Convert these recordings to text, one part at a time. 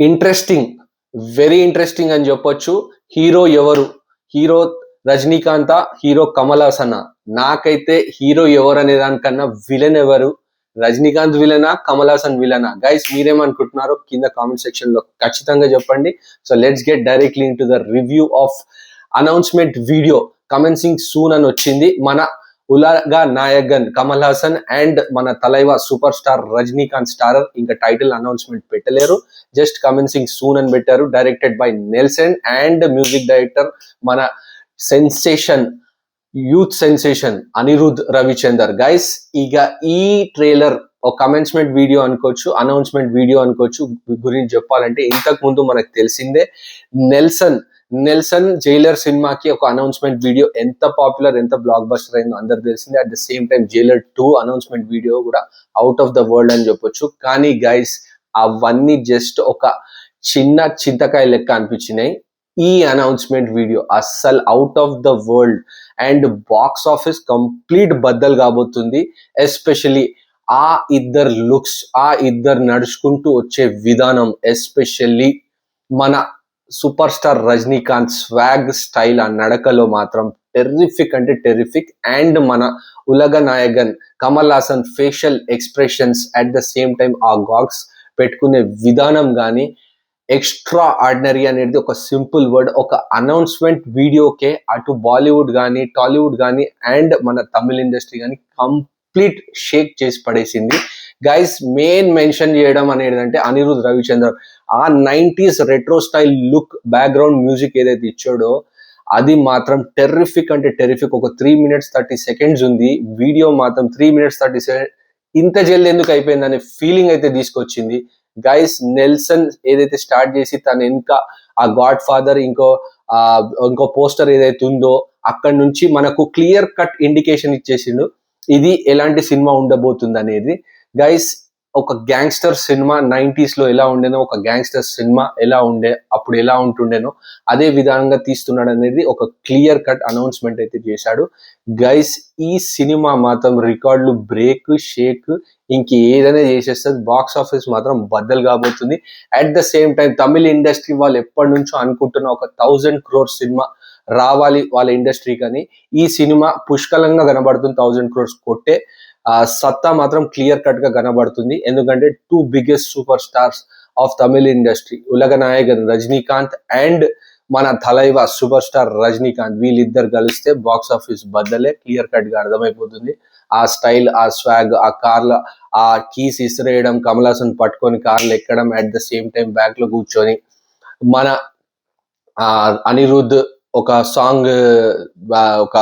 Interesting, very interesting అని చెప్పొచ్చు. Hero ఎవరు? Hero Rajinikanth, hero Kamal Haasan? నాకైతే హీరో ఎవరు అనే దానికన్నా విలన్ ఎవరు? రజనీకాంత్ విలనా, కమల్ హాసన్ విలనా? గైస్ మీరేమనుకుంటున్నారో కింద కామెంట్ సెక్షన్ లో ఖచ్చితంగా చెప్పండి. So let's get directly into the review of announcement video. Commencing soon అని వచ్చింది. మన ఉలగా నాయగన్ కమల్ హాసన్ అండ్ మన Thalaiva super star Rajinikanth starrer ఇంకా టైటిల్ అనౌన్స్మెంట్ పెట్టలేరు, జస్ట్ కమెన్సింగ్ సూన్ అని పెట్టారు. Directed by Nelson and music director మన sensation, youth sensation Anirudh Ravichander. Guys ఇక ఈ ట్రైలర్ ఒక కమెన్స్మెంట్ వీడియో అనుకోవచ్చు, అనౌన్స్మెంట్ వీడియో అనుకోవచ్చు. గురించి చెప్పాలంటే ఇంతకు ముందు మనకు తెలిసిందే నెల్సన్ జైలర్ సినిమాకి ఒక అనౌన్స్మెంట్ వీడియో ఎంత పాపులర్, ఎంత బ్లాక్ బస్టర్ అయిందో అందరు తెలిసిందే. At the same time Jailer 2 announcement video కూడా అవుట్ ఆఫ్ ద వరల్డ్ అని చెప్పొచ్చు. కానీ గైస్ అవన్నీ జస్ట్ ఒక చిన్న చింతకాయ లెక్క అనిపించినాయి. ఈ అనౌన్స్మెంట్ వీడియో అస్సలు out of the world and box office complete బద్దలు కాబోతుంది. ఎస్పెషలీ ఆ ఇద్దరు లుక్స్, ఆ ఇద్దరు నడుచుకుంటూ వచ్చే విధానం, ఎస్పెషల్లీ మన super star Rajinikanth swag style, ఆ నడకలో మాత్రం టెర్రిఫిక్ అంటే టెర్రిఫిక్. అండ్ మన Ulaga Nayagan Kamal Haasan facial expressions, at the same time ఆ గాగ్స్ పెట్టుకునే విధానం కానీ ఎక్స్ట్రా ఆర్డినరీ అనేది ఒక సింపుల్ వర్డ్. ఒక అనౌన్స్మెంట్ వీడియోకే అటు బాలీవుడ్ కానీ, టాలీవుడ్ కానీ అండ్ మన తమిళ ఇండస్ట్రీ కానీ కంప్లీట్ షేక్ చేసి పడేసింది. గైస్ మెయిన్ మెన్షన్ చేయడం అనేది అంటే అనిరుద్ రవిచంద్రన్ ఆ 90s retro style look, background music ఏదైతే ఇచ్చాడో అది మాత్రం టెర్రిఫిక్ అంటే టెర్రిఫిక్. ఒక 3 minutes 30 seconds ఉంది వీడియో, మాత్రం 3 minutes 30 seconds ఇంత జల్ది ఎందుకు అయిపోయింది అనే ఫీలింగ్ అయితే తీసుకొచ్చింది. గైస్ నెల్సన్ ఏదైతే స్టార్ట్ చేసి తన ఇంకా ఆ గాడ్ ఫాదర్ ఇంకో పోస్టర్ ఏదైతే ఉందో అక్కడ నుంచి మనకు క్లియర్ కట్ ఇండికేషన్ ఇచ్చేసిండు ఇది ఎలాంటి సినిమా ఉండబోతుంది అనేది. గైస్ ఒక గ్యాంగ్స్టర్ సినిమా 90s లో ఎలా ఉండేనో, ఒక గ్యాంగ్స్టర్ సినిమా ఎలా ఉండే అప్పుడు ఎలా ఉంటుండేనో అదే విధంగా తీస్తున్నాడు అనేది ఒక క్లియర్ కట్ అనౌన్స్మెంట్ అయితే చేశాడు. గైస్ ఈ సినిమా మాత్రం రికార్డులు బ్రేక్, షేక్ ఇంకేదైనా చేసేస్తుంది. బాక్స్ ఆఫీస్ మాత్రం బద్దలు కాబోతుంది. At the same time Tamil industry వాళ్ళు ఎప్పటి నుంచో అనుకుంటున్న ఒక 1000 crore సినిమా రావాలి వాళ్ళ ఇండస్ట్రీ, కానీ ఈ సినిమా పుష్కలంగా కనబడుతుంది. 1000 crores కొట్టే సత్తా మాత్రం క్లియర్ కట్ గా కనబడుతుంది. ఎందుకంటే 2 biggest super stars of Tamil industry, ఉలగ Nayagan Rajinikanth and మన తలైవ సూపర్ స్టార్ రజనీకాంత్, వీళ్ళిద్దరు కలిస్తే బాక్స్ ఆఫీస్ బద్దలే క్లియర్ కట్ గా అర్థమైపోతుంది. ఆ స్టైల్, ఆ స్వాగ్, ఆ కార్ల ఆ కీస్ ఇసిరేయడం, కమల్ హాసన్ పట్టుకొని కార్లు ఎక్కడం, at the same time back లో కూర్చొని మన అనిరుద్ ఒక సాంగ్, ఒక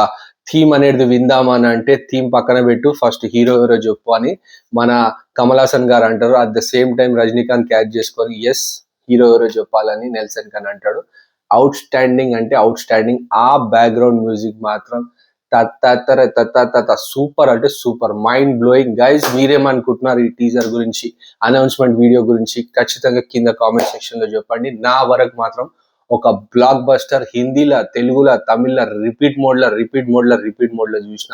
థీమ్ అనేది విందామని అంటే థీమ్ పక్కన పెట్టు, ఫస్ట్ హీరో ఎవరో చెప్పు అని మన కమల్ హాసన్ గారు అంటారు. At the same time Rajinikanth catch చేసుకొని ఎస్ హీరో ఎవరో చెప్పాలని నెల్సన్ ఖాన్ అంటాడు. అవుట్ స్టాండింగ్ అంటే అవుట్ స్టాండింగ్. ఆ బ్యాక్గ్రౌండ్ మ్యూజిక్ మాత్రం సూపర్ అంటే సూపర్, మైండ్ బ్లోయింగ్. గైస్ మీరేమనుకుంటున్నారు ఈ టీజర్ గురించి, అనౌన్స్మెంట్ వీడియో గురించి ఖచ్చితంగా కింద కామెంట్ సెక్షన్ లో చెప్పండి. నా వరకు మాత్రం ఒక బ్లాక్ బస్టర్, హిందీలో, తెలుగులో, తమిళ్లో రిపీట్ మోడ్లో చూసిన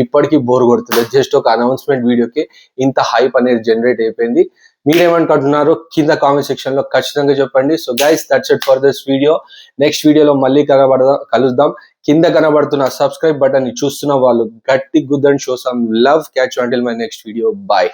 ఇప్పటికీ బోర్ కొడుతుంది. జస్ట్ ఒక అనౌన్స్మెంట్ వీడియోకి ఇంత హైప్ అనేది జనరేట్ అయిపోయింది. మీరేమనుకుంటున్నారో కింద కామెంట్ సెక్షన్ లో ఖచ్చితంగా చెప్పండి. So guys that's it for this video. Next వీడియోలో మళ్ళీ కలుద్దాం. కింద కనబడుతున్న సబ్స్క్రైబ్ బటన్ ని చూస్తున్న వాళ్ళు గట్టి గుద్దండి, show some love. Catch you until my next video. Bye.